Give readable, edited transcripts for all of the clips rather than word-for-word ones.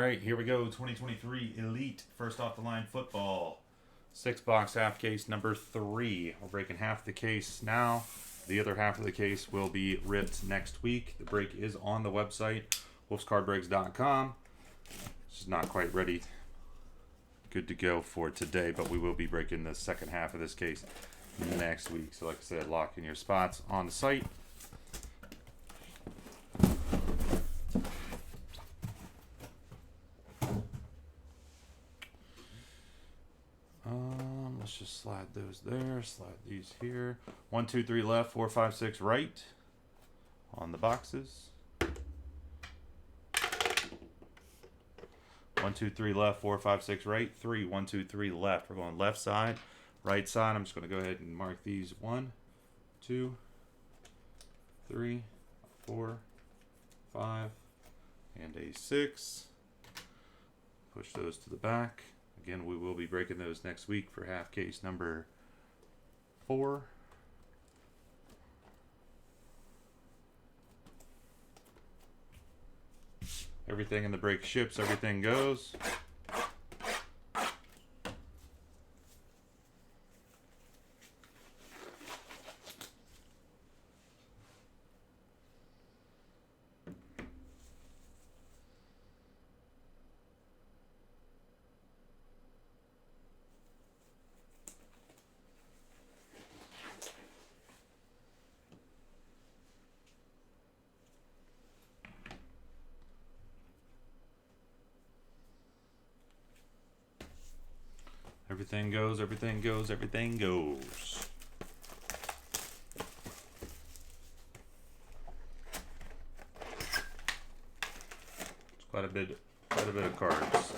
right, here we go. 2023 Elite First Off the Line Football. 6-box half case number 3. We're breaking half the case now. The other half of the case will be ripped next week. The break is on the website, wolfscardbreaks.com. It's just not quite ready. Good to go for today, but we will be breaking the second half of this case next week. So like I said, lock in your spots on the site. Let's just slide those there, slide these here. 1, 2, 3 left, 4, 5, 6 right on the boxes. 1, 2, 3 left, 4, 5, 6 right. 3, 1, 2, 3 left. We're going left side, right side. I'm just going to go ahead and mark these 1, 2, 3, 4, 5, and a 6. Push those to the back. Again, we will be breaking those next week for half case number 4. Everything in the break ships, everything goes. Everything goes, everything goes, everything goes. It's quite a bit of cards.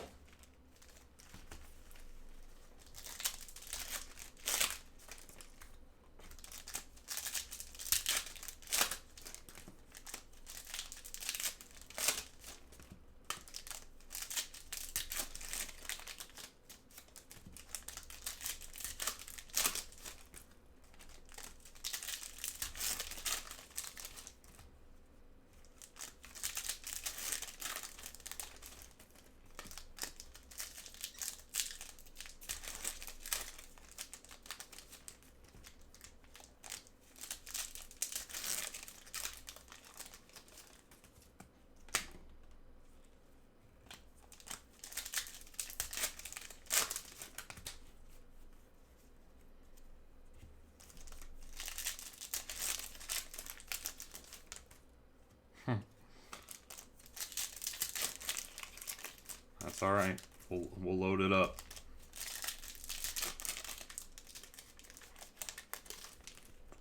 That's all right. We'll load it up.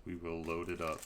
We will load it up.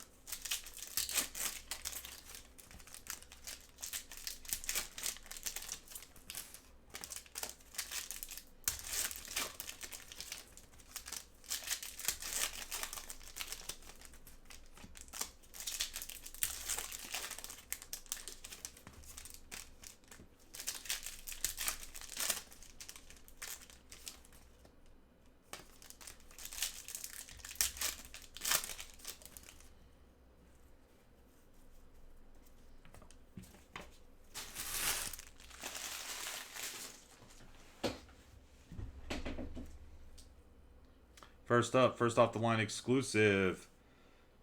First up, first off the line exclusive.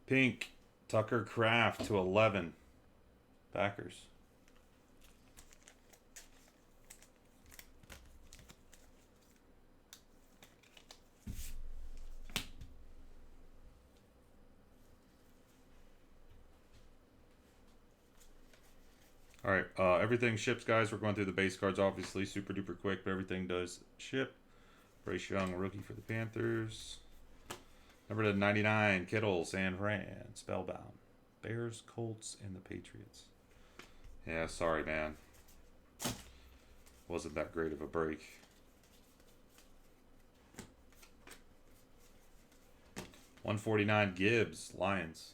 Pink, Tucker Kraft to 11. Packers. All right, everything ships, guys. We're going through the base cards, obviously, super duper quick, but everything does ship. Bryce Young, rookie for the Panthers. Number to 99, Kittle, San Fran, Spellbound. Bears, Colts, and the Patriots. Yeah, sorry, man. Wasn't that great of a break. $149, Gibbs, Lions.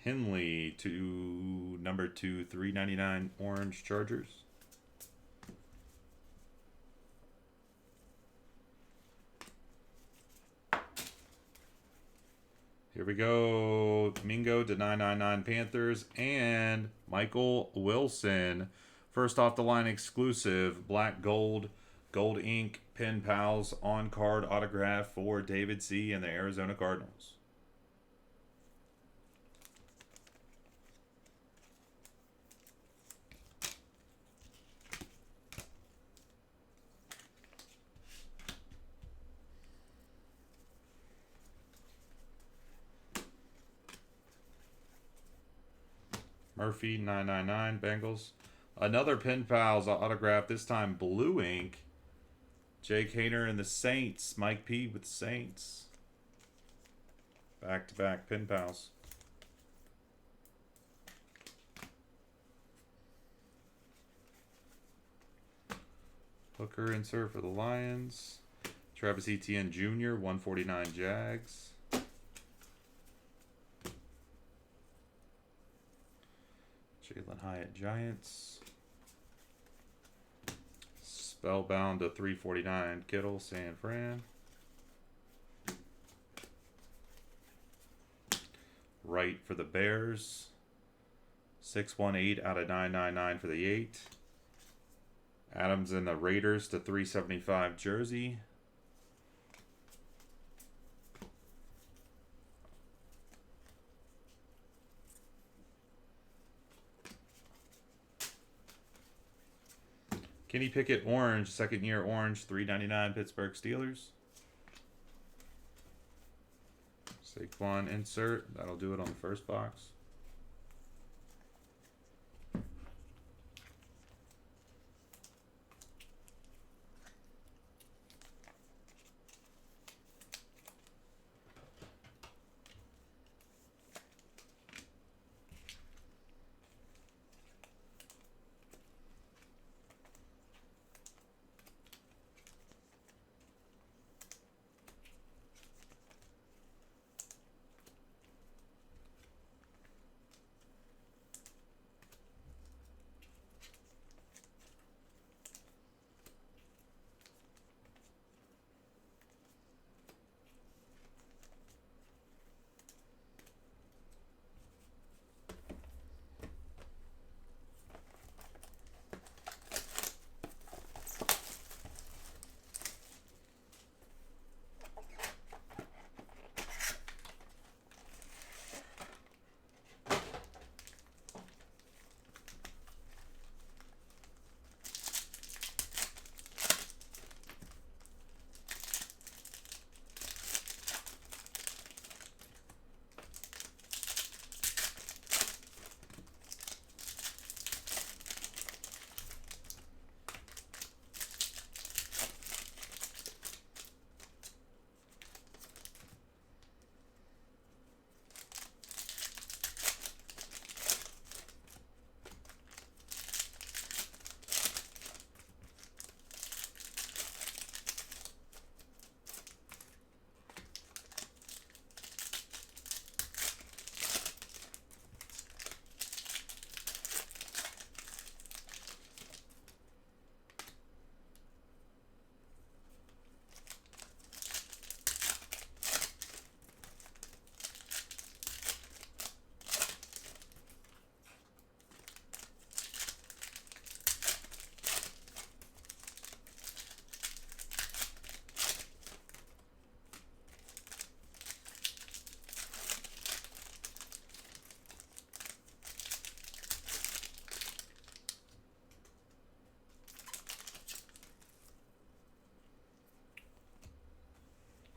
Henley to number 2, $3.99 Orange Chargers. Here Here we go. Mingo to 999 Panthers and Michael Wilson. First off the line exclusive. Black gold, gold ink, pen pals, on card autograph for David C. and the Arizona Cardinals. Murphy, 999, Bengals. Another Pen Pals autograph, this time blue ink. Jake Hayner and the Saints. Mike P with Saints. Back-to-back Pen Pals. Hooker insert for the Lions. Travis Etienne Jr., 149 Jags. Jalen Hyatt Giants. Spellbound to 349 Kittle, San Fran. Wright for the Bears. 618 out of 999 for the 8. Adams and the Raiders to 375 jersey. Kenny Pickett orange, second year orange, 399 Pittsburgh Steelers. Saquon insert, that'll do it on the first box.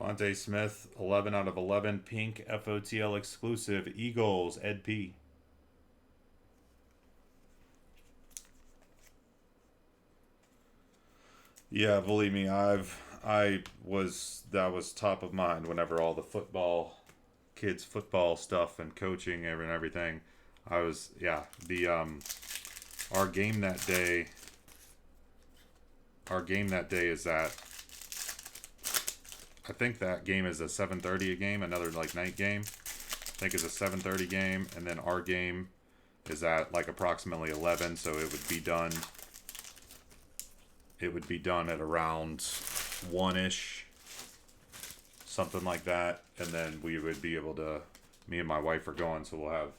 Vontae Smith, 11 out of 11. Pink FOTL exclusive. Eagles, Ed P. Yeah, believe me, that was top of mind whenever all the kids football stuff and coaching and everything. Our game that day is that, I think that game is a 7:30 game, another like night game. I think it's a 7:30 game, and then our game is at like approximately 11, so it would be done. It would be done at around 1-ish, something like that, and then we would be able to Me and my wife are going, so we'll have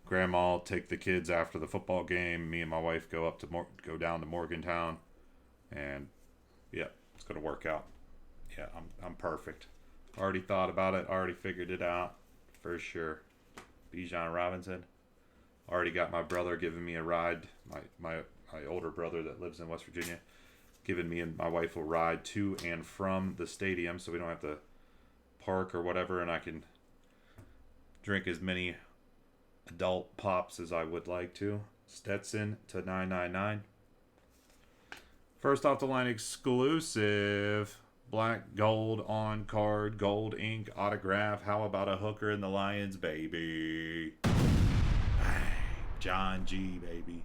Grandma take the kids after the football game. Me and my wife go go down to Morgantown, and yeah, it's gonna work out. Yeah, I'm perfect. Already thought about it. Already figured it out for sure. Bijan Robinson. Already got my brother giving me a ride. My older brother that lives in West Virginia, giving me and my wife a ride to and from the stadium, so we don't have to park or whatever, and I can drink as many adult pops as I would like to. Stetson to 999. First off the line exclusive. Black gold on card, gold ink autograph. How about a hooker in the Lions, baby? John G, baby.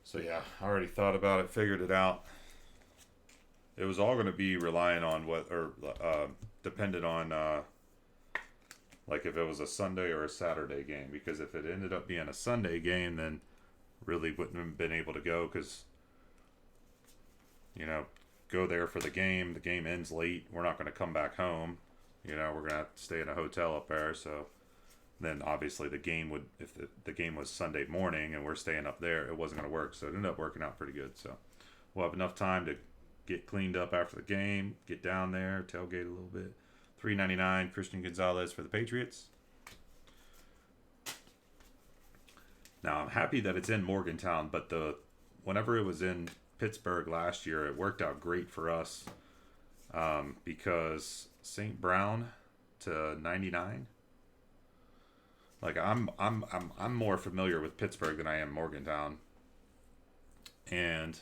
So yeah, I already thought about it, figured it out. It was all going to be relying on dependent on like if it was a Sunday or a Saturday game. Because if it ended up being a Sunday game, then really wouldn't have been able to go because, go there for the game. The game ends late. We're not going to come back home. We're going to have to stay in a hotel up there. So then obviously the game would, if the game was Sunday morning and we're staying up there, it wasn't going to work. So it ended up working out pretty good. So we'll have enough time to get cleaned up after the game, get down there, tailgate a little bit. $3.99 Christian Gonzalez for the Patriots. Now I'm happy that it's in Morgantown, but whenever it was in Pittsburgh last year, it worked out great for us because St. Brown to 99. Like I'm more familiar with Pittsburgh than I am Morgantown, and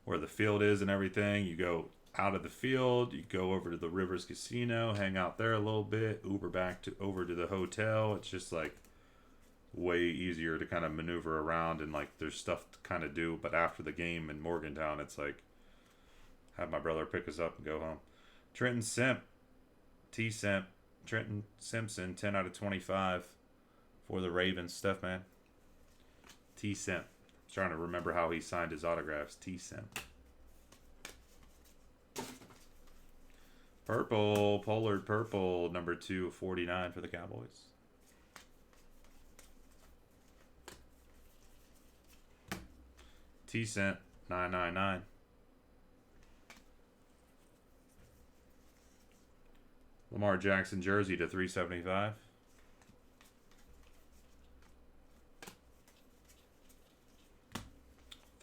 where the field is and everything. You go out of the field, you go over to the Rivers Casino, hang out there a little bit, Uber over to the hotel. It's just like way easier to kind of maneuver around, and like there's stuff to kind of do. But after the game in Morgantown, it's like have my brother pick us up and go home. Trenton Simpson, 10 out of 25 for the Ravens. Steph, man. T-Simp. Trying to remember how he signed his autographs. T-Simp. Purple, Pollard Purple, number 249 for the Cowboys. T-Cent, 999. Lamar Jackson jersey to 375.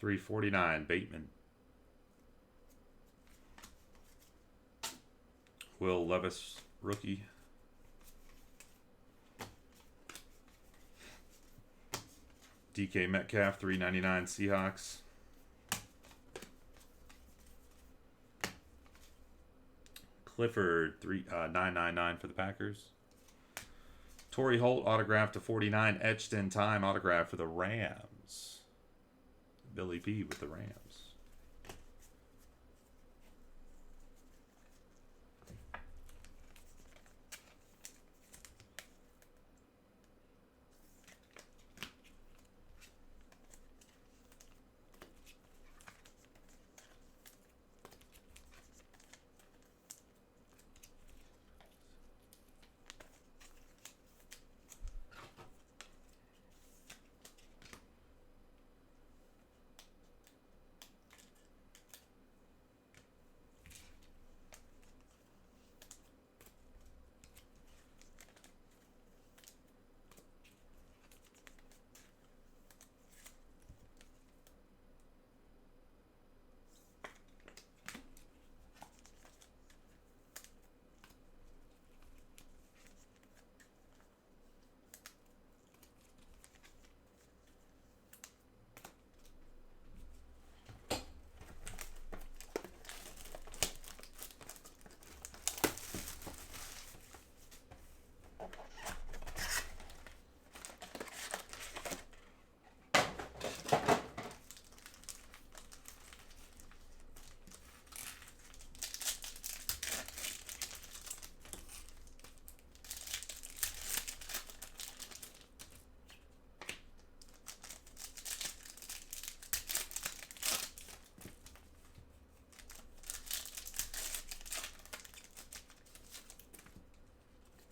$349 Bateman. Will Levis rookie. DK Metcalf, $3.99 Seahawks. Clifford, $9.99 for the Packers. Torrey Holt autograph to 49, etched in time autograph for the Rams. Billy P with the Rams.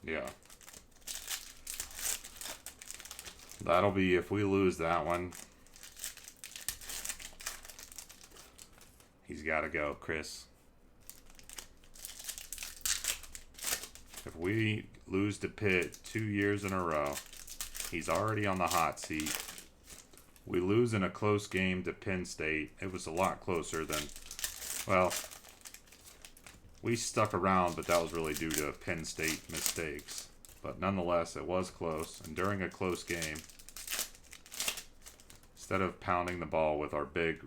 Yeah. That'll be if we lose that one. He's got to go, Chris. If we lose to Pitt 2 years in a row, he's already on the hot seat. We lose in a close game to Penn State. It was a lot closer than, well, we stuck around, but that was really due to Penn State mistakes. But nonetheless, it was close. And during a close game, instead of pounding the ball with our big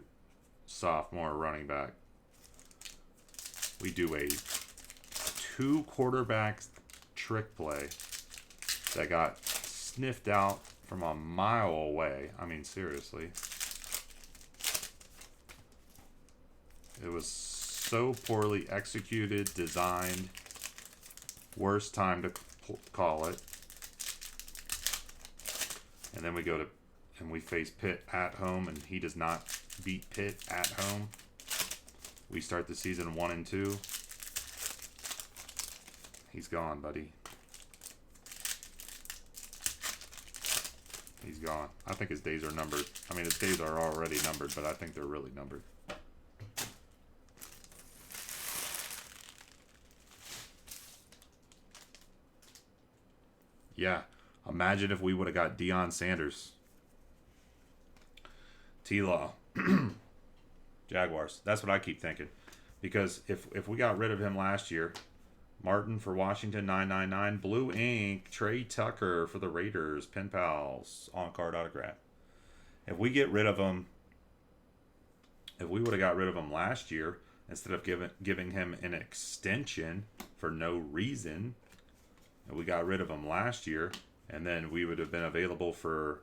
sophomore running back, we do a 2 quarterback trick play that got sniffed out from a mile away. I mean, seriously. It was so poorly executed, designed. Worst time to call it. And then we go to, and we face Pitt at home, and he does not beat Pitt at home. We start the season 1-2. He's gone, buddy. He's gone. I think his days are numbered. I mean, his days are already numbered, but I think they're really numbered. Yeah. Imagine if we would have got Deion Sanders. T-Law. Jaguars. That's what I keep thinking. Because if we got rid of him last year, Martin for Washington, 999. Blue ink, Trey Tucker for the Raiders, Pen Pals, on-card autograph. If we get rid of him, if we would have got rid of him last year, instead of giving him an extension for no reason, and we got rid of him last year, and then we would have been available for,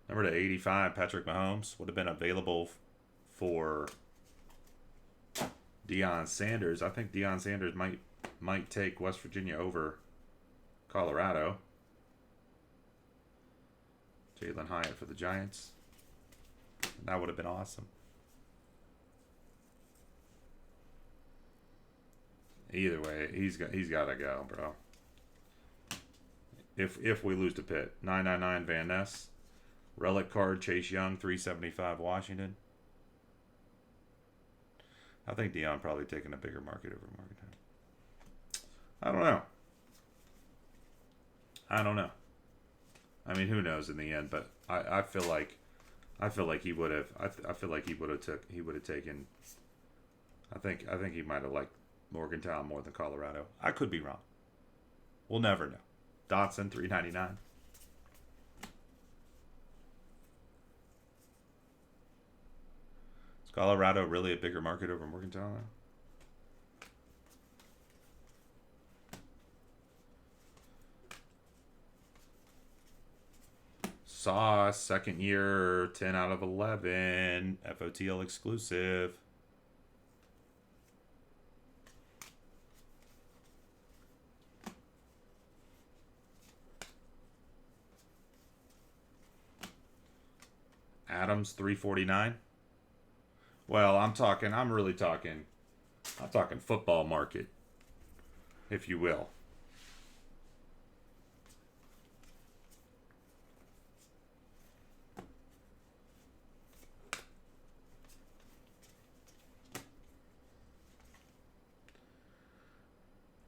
remember the 85, Patrick Mahomes would have been available for Deion Sanders. I think Deion Sanders might take West Virginia over Colorado. Jalen Hyatt for the Giants. That would have been awesome. Either way, he's got to go, bro. If we lose to Pitt, 999 Van Ness, relic card Chase Young, 375 Washington. I think Deion probably taking a bigger market over Morgantown. I don't know. I mean, who knows in the end? But I feel like he would have. I feel like he would have taken. I think he might have liked Morgantown more than Colorado. I could be wrong. We'll never know. Dotson, 399. Is Colorado really a bigger market over Morgantown now? Sauce, second year, 10 out of 11. FOTL exclusive. Adams, 349. Well, I'm really talking football market, if you will.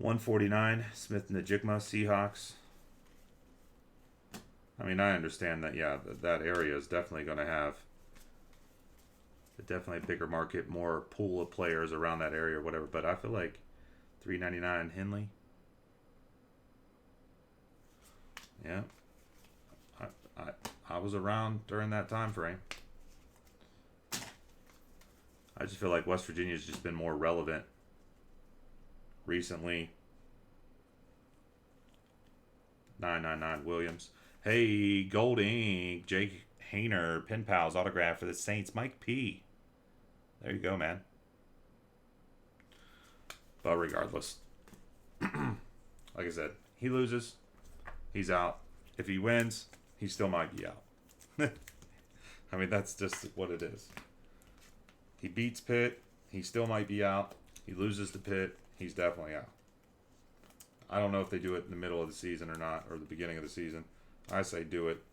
$149, Smith Najigma, Seahawks. I mean, I understand that, yeah, that area is definitely going to have definitely a bigger market, more pool of players around that area or whatever, but I feel like $399 Henley. Yeah. I was around during that time frame. I just feel like West Virginia's just been more relevant recently. 999 Williams. Hey, Gold Ink, Jake Hayner, Pen Pals autograph for the Saints, Mike P. There you go, man. But regardless, like I said, he loses, he's out. If he wins, he still might be out. I mean, that's just what it is. He beats Pitt, he still might be out. He loses to Pitt, he's definitely out. I don't know if they do it in the middle of the season or not, or the beginning of the season. I say do it.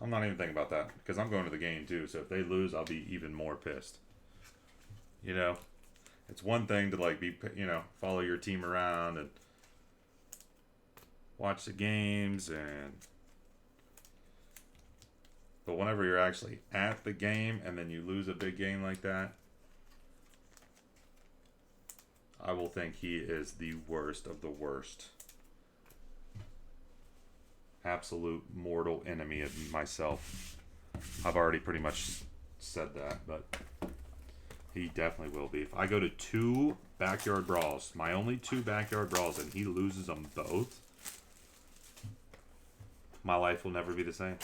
I'm not even thinking about that because I'm going to the game too. So if they lose, I'll be even more pissed. You know, it's one thing to like be, follow your team around and watch the games but whenever you're actually at the game and then you lose a big game like that, I will think he is the worst of the worst. Absolute mortal enemy of myself. I've already pretty much said that, but he definitely will be. If I go to 2 backyard brawls, my only 2 backyard brawls, and he loses them both, my life will never be the same.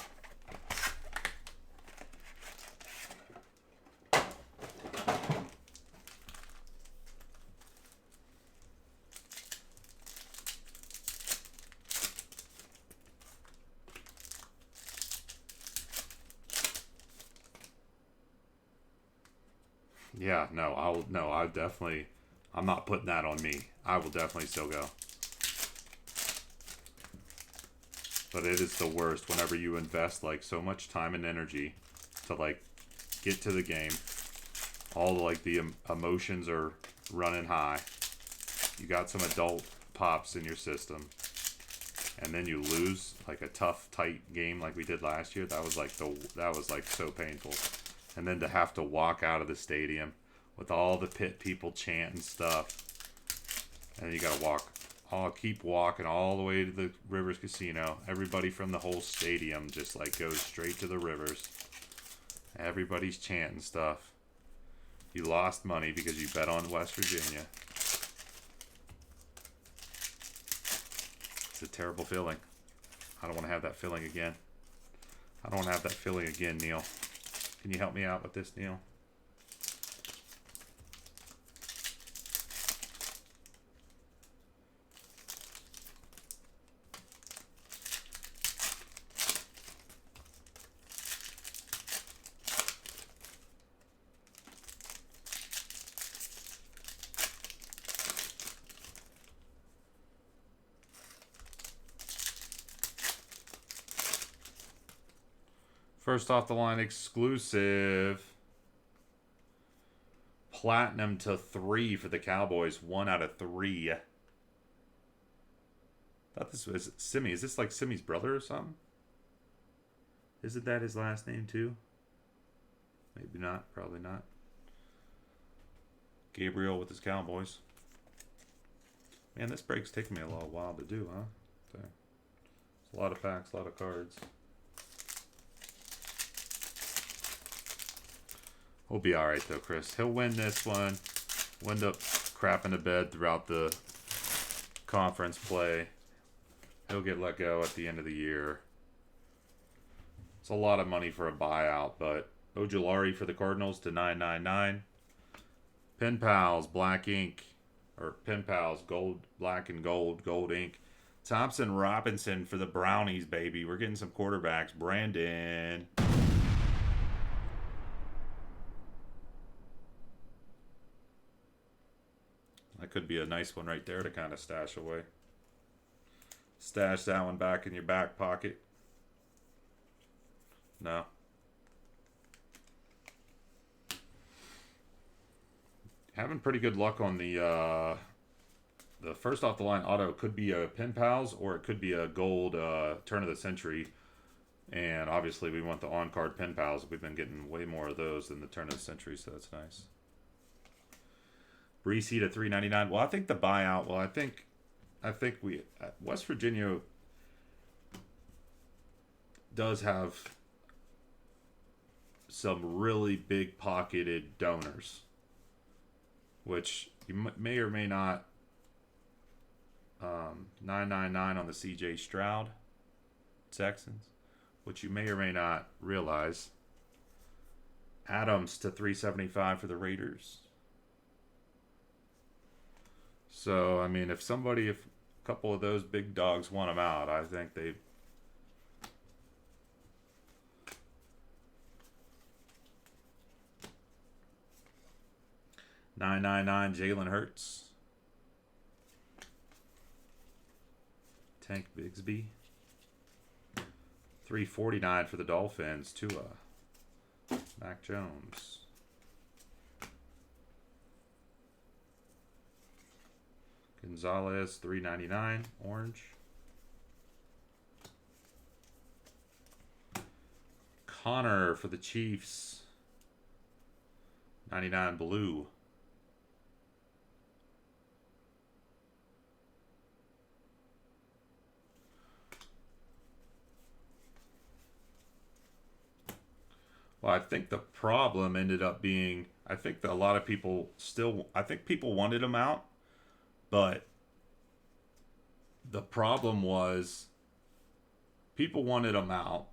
Yeah, I'm not putting that on me. I will definitely still go. But it is the worst whenever you invest like so much time and energy to like get to the game. All like the emotions are running high. You got some adult pops in your system. And then you lose like a tough, tight game like we did last year. That was like so painful. And then to have to walk out of the stadium with all the pit people chanting stuff. And you gotta keep walking all the way to the Rivers Casino. Everybody from the whole stadium just like goes straight to the Rivers. Everybody's chanting stuff. You lost money because you bet on West Virginia. It's a terrible feeling. I don't want to have that feeling again. I don't want to have that feeling again, Neil. Can you help me out with this, Neil? First off the line exclusive. Platinum to 3 for the Cowboys. 1 out of 3. Thought this was Simi. Is this like Simi's brother or something? Isn't that his last name too? Maybe not. Probably not. Gabriel with his Cowboys. Man, this break's taking me a little while to do, huh? Okay. It's a lot of packs, a lot of cards. We'll be alright though, Chris. He'll win this one. We'll end up crapping the bed throughout the conference play. He'll get let go at the end of the year. It's a lot of money for a buyout, but Ojulari for the Cardinals to 999. Pen Pals, black ink. Or Pen Pals, gold, black and gold ink. Thompson Robinson for the Brownies, baby. We're getting some quarterbacks. Brandon. That could be a nice one right there to kind of stash away. Stash that one back in your back pocket. No. Having pretty good luck on the first off the line auto. Could be a Pen Pals or it could be a gold turn of the century. And obviously we want the on-card Pen Pals. We've been getting way more of those than the turn of the century, so that's nice. Brees Heat at $3.99. Well, I think the buyout. Well, I think we West Virginia does have some really big pocketed donors, which you may or may not. 999 on the CJ Stroud Texans, which you may or may not realize. Adams to 375 for the Raiders. So, I mean, if a couple of those big dogs want him out, I think they. $999 Jalen Hurts. Tank Bigsby. $349 for the Dolphins. Tua. Mac Jones. Gonzalez, $399, orange. Connor for the Chiefs, 99 blue. Well, I think the problem ended up being, I think that a lot of people people wanted him out, but the problem was people wanted him out,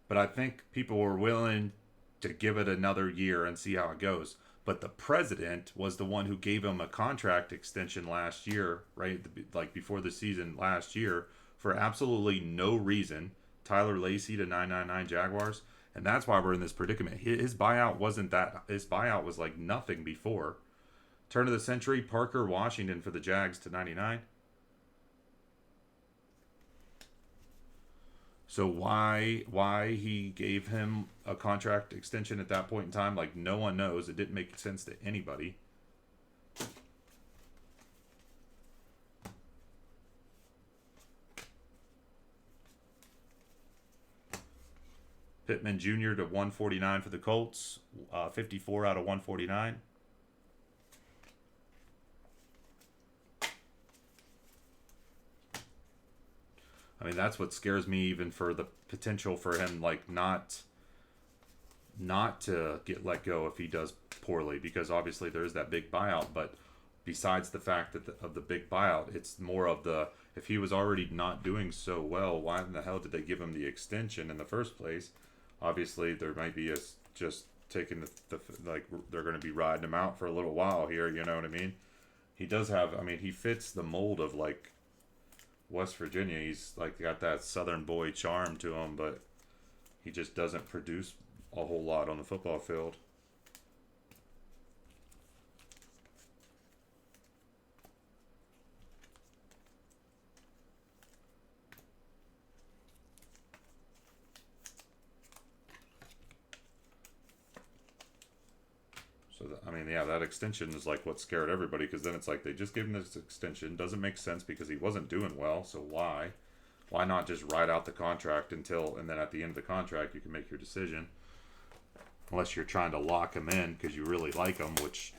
but I think people were willing to give it another year and see how it goes. But the president was the one who gave him a contract extension last year, right? Like before the season last year, for absolutely no reason. Tyler Lacey to 999 Jaguars. And that's why we're in this predicament. His buyout wasn't that. His buyout was like nothing before. Turn of the century, Parker Washington for the Jags to 99. So why he gave him a contract extension at that point in time, like no one knows. It didn't make sense to anybody. Pittman Jr. to 149 for the Colts. 54 out of 149. I mean, that's what scares me, even for the potential for him, like, not to get let go if he does poorly, because obviously there is that big buyout. But besides the fact that of the big buyout, it's more of the, if he was already not doing so well, why in the hell did they give him the extension in the first place? Obviously, there might be just taking the like, they're going to be riding him out for a little while here, you know what I mean? He does have, I mean, he fits the mold of, like, West Virginia. He's, like, got that Southern boy charm to him, but he just doesn't produce a whole lot on the football field. So, I mean, yeah, that extension is like what scared everybody, because then it's like they just gave him this extension. Doesn't make sense because he wasn't doing well, so why? Why not just ride out the contract until, and then at the end of the contract you can make your decision. Unless you're trying to lock him in because you really like him, which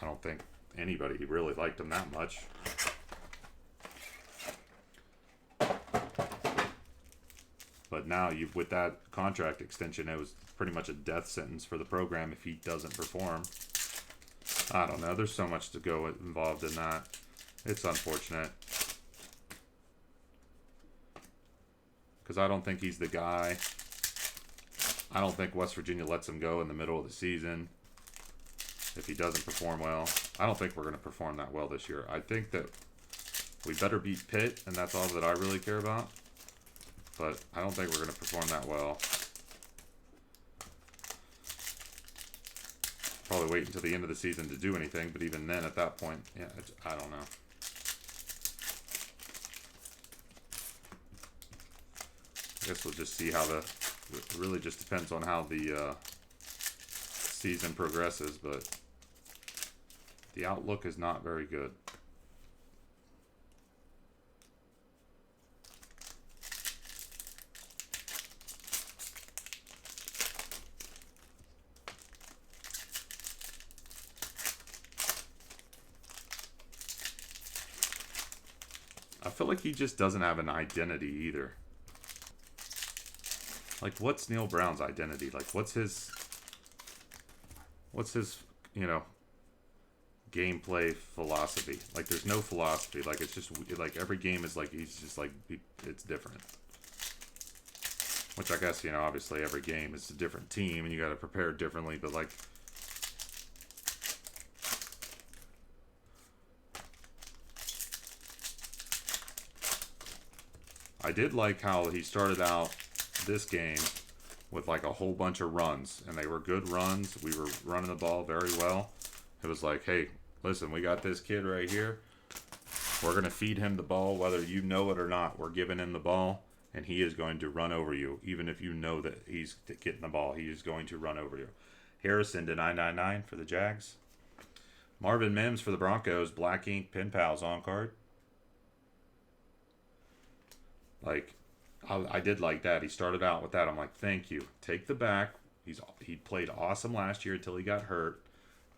I don't think anybody really liked him that much. But now, with that contract extension, it was pretty much a death sentence for the program if he doesn't perform. I don't know. There's so much to go involved in that. It's unfortunate. Because I don't think he's the guy. I don't think West Virginia lets him go in the middle of the season if he doesn't perform well. I don't think we're going to perform that well this year. I think that we better beat Pitt, and that's all that I really care about. But I don't think we're going to perform that well. Probably wait until the end of the season to do anything, but even then, at that point, yeah, I don't know. I guess we'll just see how it really just depends on how the season progresses, but the outlook is not very good. I feel like he just doesn't have an identity either. Like, what's Neil Brown's identity? Like, what's his, you know, gameplay philosophy? Like, there's no philosophy. Like, it's just, like, every game is like, he's just like, it's different. Which I guess, you know, obviously every game is a different team and you got to prepare differently, but like, I did like how he started out this game with like a whole bunch of runs, and they were good runs. We were running the ball very well. It was like, hey, listen, we got this kid right here. We're going to feed him the ball, whether you know it or not. We're giving him the ball, and he is going to run over you. Even if you know that he's getting the ball, he is going to run over you. Harrison to 999 for the Jags. Marvin Mims for the Broncos. Black ink pen pals on card. Like, I did like that. He started out with that. I'm like, thank you. Take the back. He played awesome last year until he got hurt.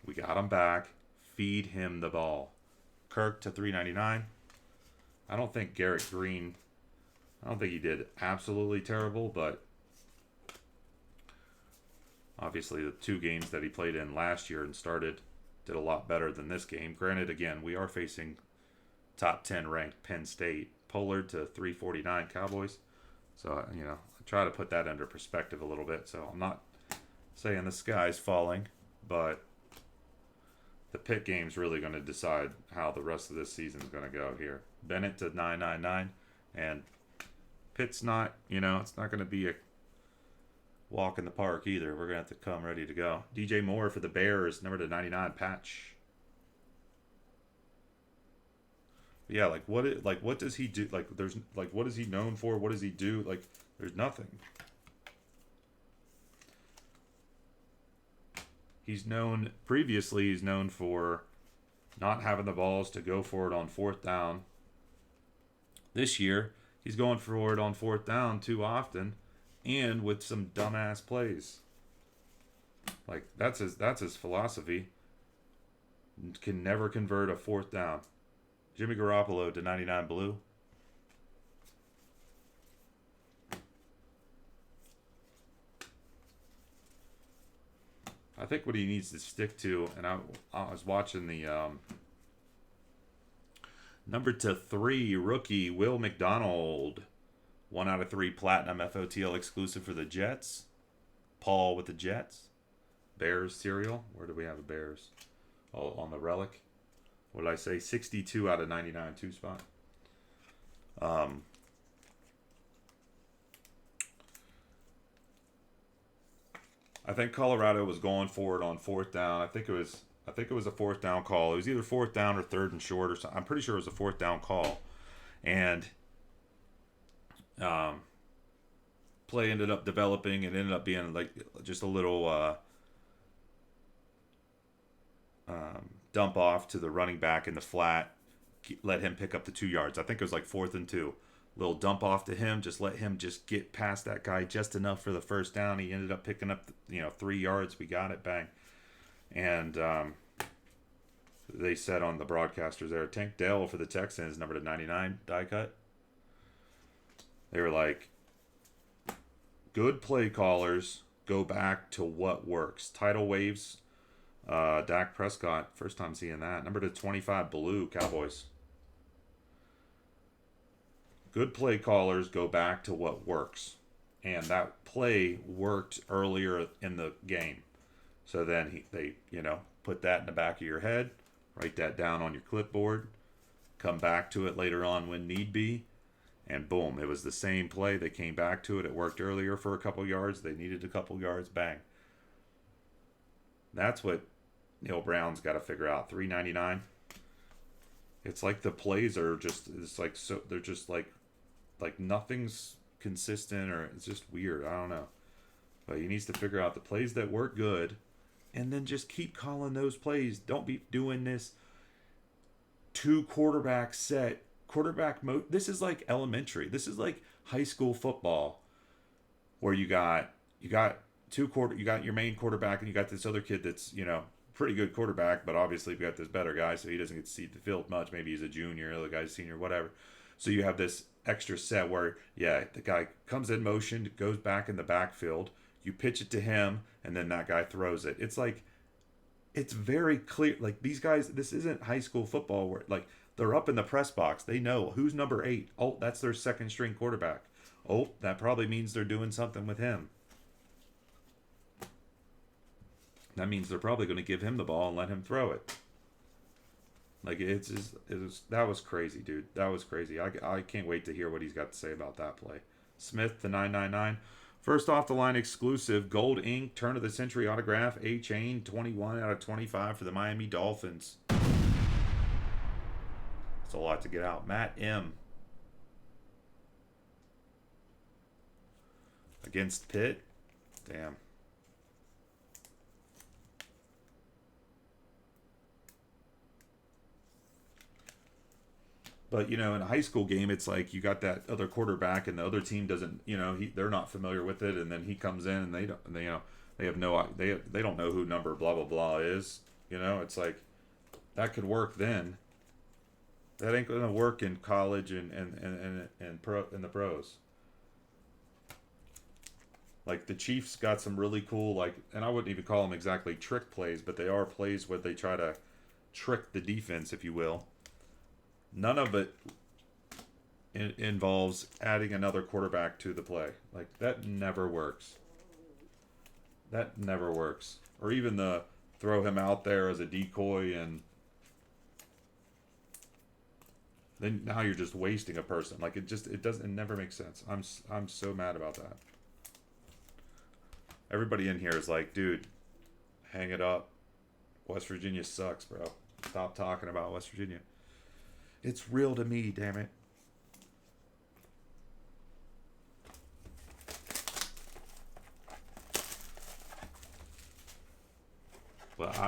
We got him back. Feed him the ball. Kirk to 399. I don't think Garrett Green, I don't think he did absolutely terrible, but obviously the 2 games that he played in last year and started did a lot better than this game. Granted, again, we are facing top 10 ranked Penn State. Pollard to 349 Cowboys. So, you know, I try to put that under perspective a little bit. So I'm not saying the sky's falling, but the Pitt game's really going to decide how the rest of this season's going to go here. Bennett to 999, and Pitt's not, you know, it's not going to be a walk in the park either. We're going to have to come ready to go. DJ Moore for the Bears, number to 99 patch. Yeah, like what does he do? Like, there's like, what is he known for? What does he do? Like, there's nothing. He's known for not having the balls to go for it on 4th down. This year, he's going for it on 4th down too often, and with some dumbass plays. Like, that's his philosophy. Can never convert a 4th down. Jimmy Garoppolo to 99 blue. I think what he needs to stick to, and I was watching the number to 3 rookie Will McDonald, 1 out of 3 platinum FOTL exclusive for the Jets. Paul with the Jets. Bears cereal. Where do we have the Bears? Oh, on the relic. What did I say? 62 out of 99 2 spot. I think Colorado was going for it on 4th down. I think it was a 4th down call. It was either 4th down or 3rd and short or something. I'm pretty sure it was a 4th down call. And play ended up developing and ended up being like just a little dump off to the running back in the flat, let him pick up the 2 yards. I think it was like 4th and 2. Little dump off to him, just let him just get past that guy just enough for the 1st down. He ended up picking up, 3 yards. We got it, bang. And they said on the broadcasters there, Tank Dell for the Texans, number to 99 die cut. They were like, good play callers go back to what works. Tidal waves. Dak Prescott, first time seeing that. Number to 25 blue Cowboys. Good play callers go back to what works. And that play worked earlier in the game. So then they put that in the back of your head. Write that down on your clipboard. Come back to it later on when need be. And boom, it was the same play. They came back to it. It worked earlier for a couple yards. They needed a couple yards. Bang. That's what Neil Brown's got to figure out. 399. It's like the plays are just, it's like, so they're just like nothing's consistent, or it's just weird. I don't know. But he needs to figure out the plays that work good and then just keep calling those plays. Don't be doing this 2 quarterback set. Quarterback mode. This is like elementary. This is like high school football, where you got you got your main quarterback and you got this other kid that's pretty good quarterback, but obviously you got this better guy, so he doesn't get to see the field much. Maybe he's a junior, the other guy's a senior, whatever. So you have this extra set where, yeah, the guy comes in motion, goes back in the backfield, you pitch it to him, and then that guy throws it. It's like, it's very clear. Like, these guys, this isn't high school football where, like, they're up in the press box. They know who's number 8. Oh, that's their second string quarterback. Oh, that probably means they're doing something with him. That means they're probably going to give him the ball and let him throw it. Like, that was crazy, dude. That was crazy. I can't wait to hear what he's got to say about that play. Smith, the 999. First off the line exclusive, gold ink, turn of the century autograph, A-Chain, 21 out of 25 for the Miami Dolphins. That's a lot to get out. Matt M. Against Pitt. Damn. But, you know, in a high school game, it's like you got that other quarterback and the other team doesn't, you know, they're not familiar with it, and then he comes in and they don't, they, you know, they have no, they don't know who number blah blah blah is. You know, it's like that could work then. That ain't gonna work in college and pro in the pros. Like, the Chiefs got some really cool, like, and I wouldn't even call them exactly trick plays, but they are plays where they try to trick the defense, if you will. None of it involves adding another quarterback to the play. Like, that never works. That never works. Or even the throw him out there as a decoy, and then now you're just wasting a person. Like, it never makes sense. I'm so mad about that. Everybody in here is like, dude, hang it up. West Virginia sucks, bro. Stop talking about West Virginia. It's real to me, damn it. But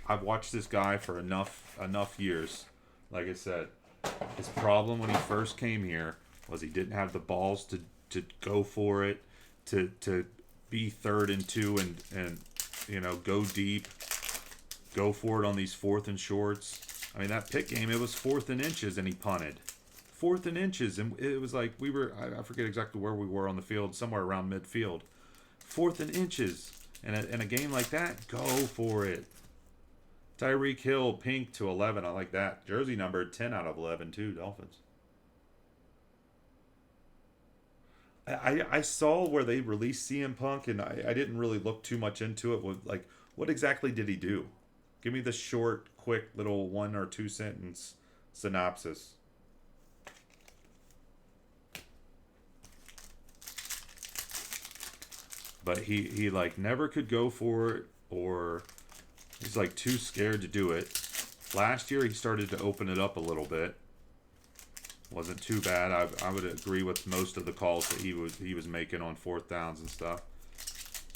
I've watched this guy for enough years. Like I said, his problem when he first came here was he didn't have the balls to go for it, to be 3rd and 2 and you know, go deep, go for it on these 4th and shorts. I mean, that Pitt game, it was 4th and inches and he punted. 4th and inches, and it was like I forget exactly where we were on the field, somewhere around midfield. 4th and inches. And in a game like that, go for it. Tyreek Hill, pink to 11. I like that. Jersey number 10 out of 11 too, Dolphins. I saw where they released CM Punk, and I didn't really look too much into it. Like, what exactly did he do? Give me the short, quick little 1 or 2 sentence synopsis. But he like never could go for it, or he's like too scared to do it. Last year he started to open it up a little bit. Wasn't too bad. I would agree with most of the calls that he was making on 4th downs and stuff.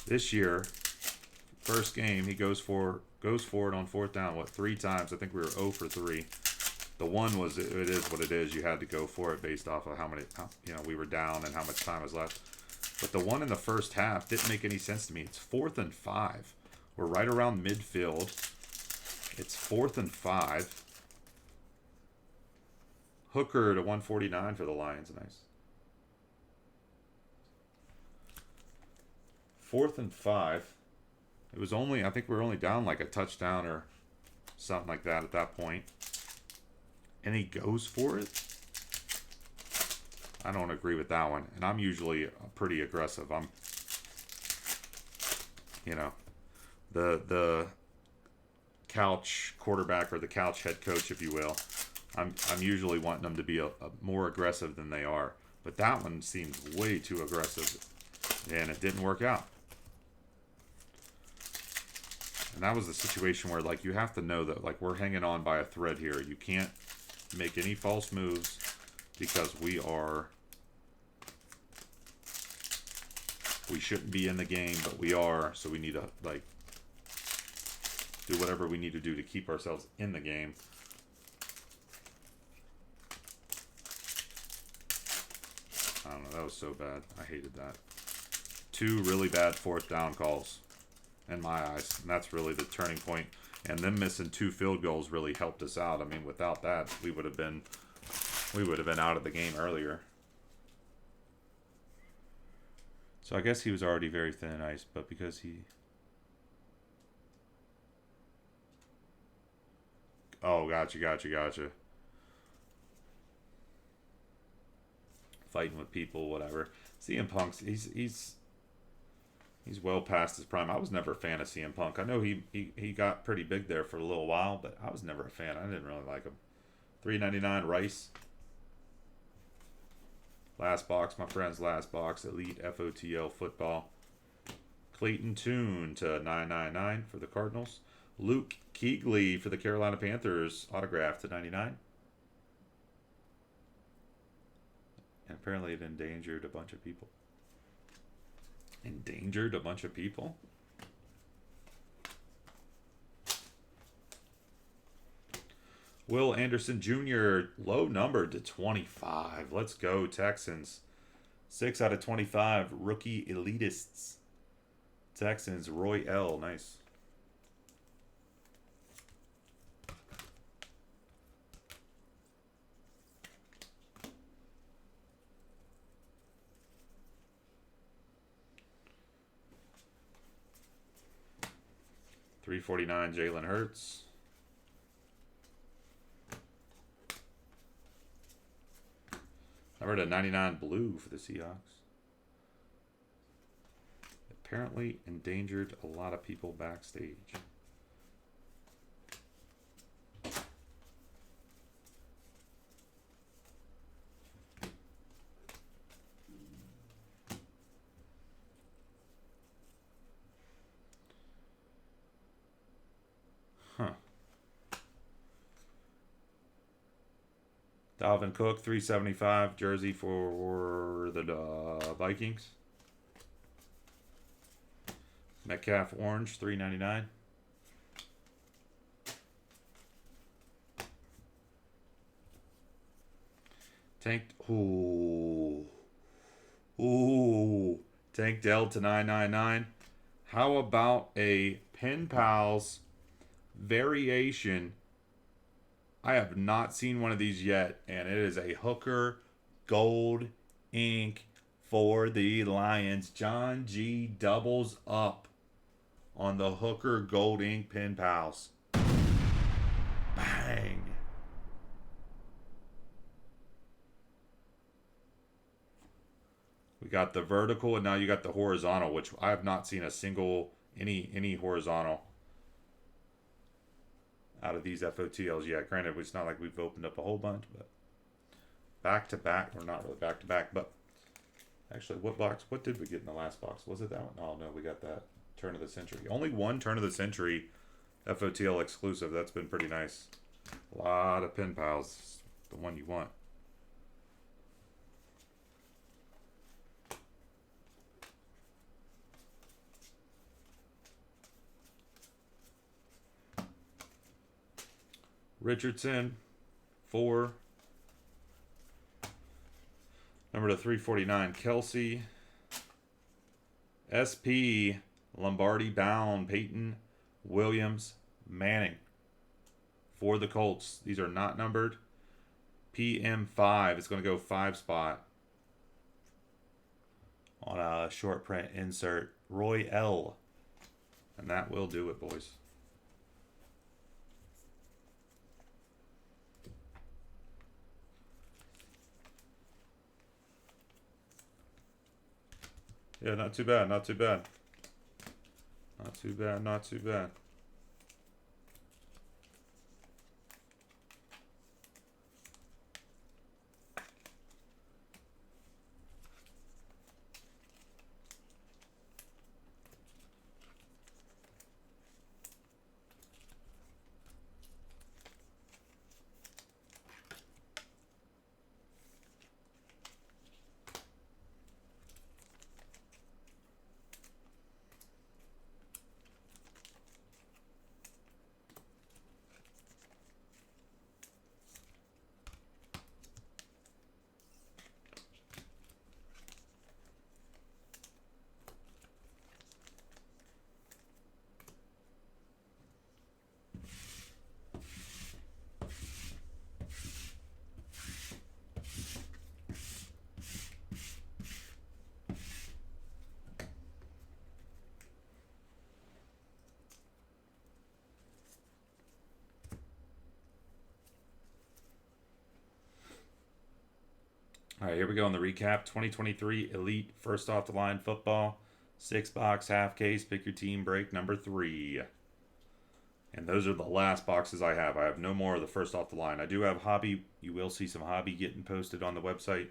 This year, first game, he goes for it on 4th down. What, 3 times? I think we were 0 for 3. The one was, it is what it is. You had to go for it based off of how we were down and how much time was left. But the one in the first half didn't make any sense to me. It's 4th and 5. We're right around midfield. It's 4th and 5. Hooker to 149 for the Lions. Nice. 4th and 5. It was only, I think we were only down like a touchdown or something like that at that point. And he goes for it? I don't agree with that one. And I'm usually pretty aggressive. I'm, you know, the couch quarterback or the couch head coach, if you will. I'm usually wanting them to be a more aggressive than they are. But that one seems way too aggressive. And it didn't work out. And that was the situation where, like, you have to know that, like, we're hanging on by a thread here. You can't make any false moves because we shouldn't be in the game, but we are. So we need to, like, do whatever we need to do to keep ourselves in the game. I don't know. That was so bad. I hated that. 2 really bad 4th down calls in my eyes. And that's really the turning point. And them missing 2 field goals really helped us out. I mean, without that, we would have been We would have been out of the game earlier. So I guess he was already very thin ice, but because he... Oh, gotcha. Fighting with people, whatever. CM Punk's he's well past his prime. I was never a fan of CM Punk. I know he got pretty big there for a little while, but I was never a fan. I didn't really like him. $3.99 Rice. Last box, my friend's last box. Elite FOTL football. Clayton Tune to $9.99 for the Cardinals. Luke Kuechly for the Carolina Panthers. Autograph to $99. And apparently it endangered a bunch of people. Endangered a bunch of people? Will Anderson Jr. low numbered to 25. Let's go, Texans. 6 out of 25. Rookie elitists. Texans, Roy L. Nice. $3.49 Jalen Hurts. Number to 99 blue for the Seahawks. Apparently endangered a lot of people backstage. Huh. Dalvin Cook, $3.75 jersey for the Vikings. Metcalf orange, $3.99. Tank, ooh, Tank Dell to $9.99. How about a Pen Pals variation? I have not seen one of these yet, and it is a Hooker gold ink for the Lions. John G doubles up on the Hooker gold ink Pen Pals. Bang. We got the vertical, and now you got the horizontal, which I have not seen a single, any horizontal out of these FOTLs yet. Granted, it's not like we've opened up a whole bunch, but back to back, or not really back to back, but actually, what did we get in the last box? Was it that one? Oh no, we got that turn of the century. Only one turn of the century FOTL exclusive. That's been pretty nice. A lot of Pen Pals. The one you want. Richardson, 4. Number to 349, Kelsey. SP, Lombardi bound, Peyton Williams Manning for the Colts. These are not numbered. PM5 is going to go 5 spot on a short print insert. Roy L. And that will do it, boys. Yeah, not too bad, not too bad. Not too bad, not too bad. All right, here we go on the recap. 2023 Elite First Off the Line Football. 6-box half case. Pick your team break number 3. And those are the last boxes I have. I have no more of the first off the line. I do have hobby. You will see some hobby getting posted on the website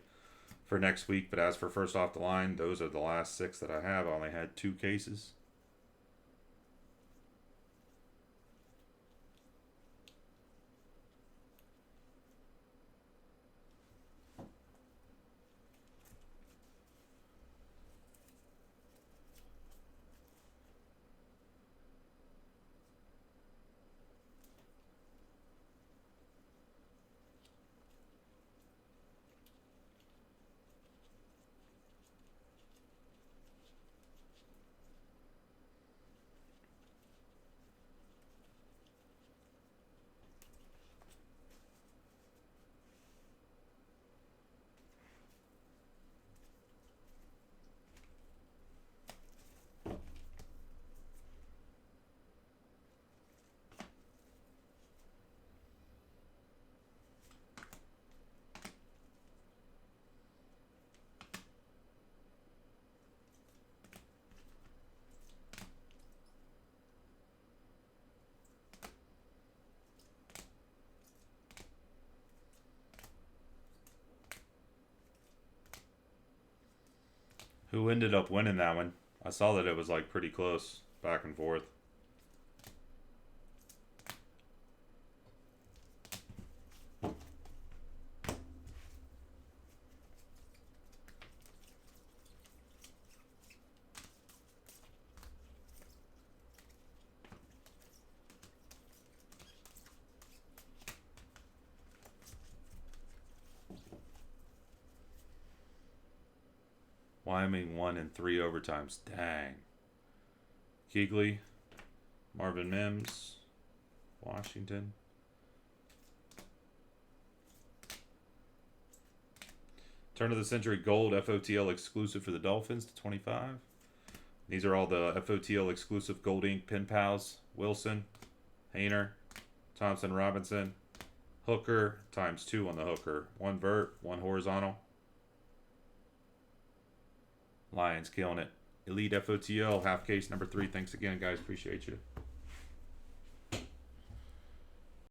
for next week. But as for first off the line, those are the last 6 that I have. I only had 2 cases. Who ended up winning that one? I saw that it was like pretty close, back and forth. Wyoming won in 3 overtimes. Dang. Keegley, Marvin Mims, Washington. Turn of the Century Gold FOTL exclusive for the Dolphins to 25. These are all the FOTL exclusive Gold Ink Pen Pals. Wilson, Hayner, Thompson Robinson, Hooker, ×2 on the Hooker. 1 vert, 1 horizontal. Lions killing it. Elite FOTL, half case number 3. Thanks again, guys. Appreciate you.